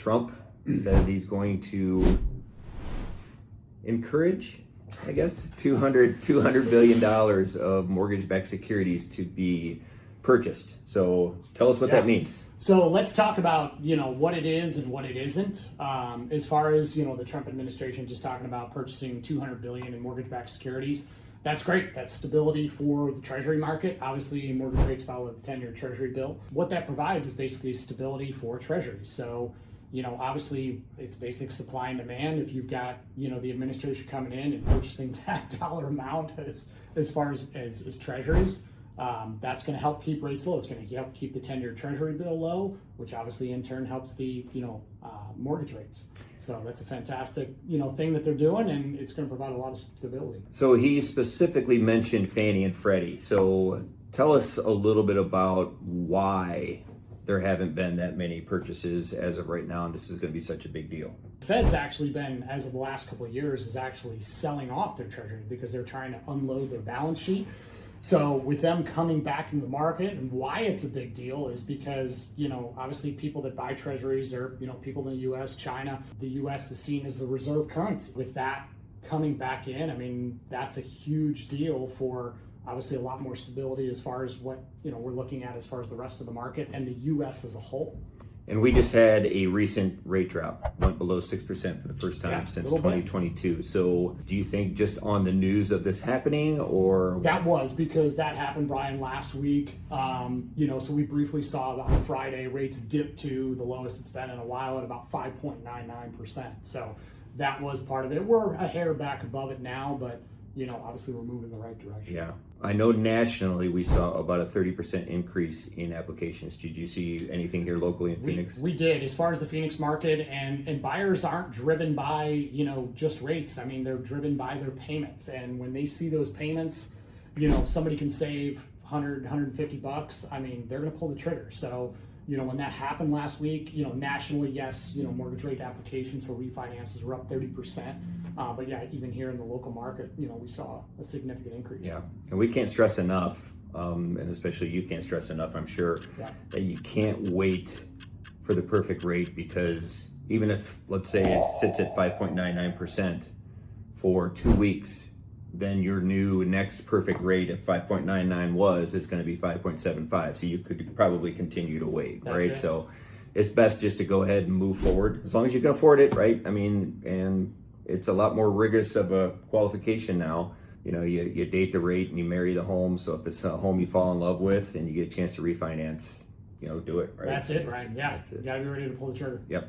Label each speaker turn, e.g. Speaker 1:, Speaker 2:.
Speaker 1: Trump said he's going to encourage, I guess, $200 billion of mortgage-backed securities to be purchased. So tell us what that means.
Speaker 2: So let's talk about, what it is and what it isn't. As far as, the Trump administration just talking about purchasing $200 billion in mortgage-backed securities, that's great. That's stability for the Treasury market. Obviously, mortgage rates follow the 10-year Treasury bill. What that provides is basically stability for Treasury. So, obviously, it's basic supply and demand. If you've got, the administration coming in and purchasing that dollar amount as far as Treasuries, that's going to help keep rates low. It's going to help keep the 10-year Treasury bill low, which obviously in turn helps the mortgage rates. So that's a fantastic thing that they're doing, and it's going to provide a lot of stability.
Speaker 1: So he specifically mentioned Fannie and Freddie. So tell us a little bit about why there haven't been that many purchases as of right now, and this is going to be such a big deal.
Speaker 2: The Fed's actually been, as of the last couple of years, is actually selling off their Treasury because they're trying to unload their balance sheet. So with them coming back into the market, and why it's a big deal is because, obviously people that buy treasuries are, people in the U.S., China. The U.S. is seen as the reserve currency. With that coming back in, that's a huge deal for obviously a lot more stability as far as what, we're looking at as far as the rest of the market and the U.S. as a whole.
Speaker 1: And we just had a recent rate drop, went below 6% for the first time since 2022. So do you think just on the news of this happening, or?
Speaker 2: That was because that happened, Brian, last week. So we briefly saw on Friday rates dip to the lowest it's been in a while at about 5.99%. So that was part of it. We're a hair back above it now, but obviously we're moving in the right direction.
Speaker 1: Yeah. I know nationally we saw about a 30% increase in applications. Did you see anything here locally in Phoenix?
Speaker 2: We did. As far as the Phoenix market, and buyers aren't driven by, just rates. They're driven by their payments. And when they see those payments, somebody can save $100, $150. They're going to pull the trigger. So, when that happened last week, nationally, yes, mortgage rate applications for refinances were up 30%. But yeah, even here in the local market, we saw a significant increase.
Speaker 1: Yeah, and we can't stress enough, and especially you can't stress enough, I'm sure, that you can't wait for the perfect rate, because even if, let's say, it sits at 5.99% for 2 weeks, then your new next perfect rate at 5.99 is going to be 5.75. So you could probably continue to wait, right? So it's best just to go ahead and move forward as long as you can afford it, right? And it's a lot more rigorous of a qualification now. You date the rate and you marry the home. So if it's a home you fall in love with and you get a chance to refinance, do it, right?
Speaker 2: That's it, Brian. Yeah, you gotta be ready to pull the trigger.
Speaker 1: Yep.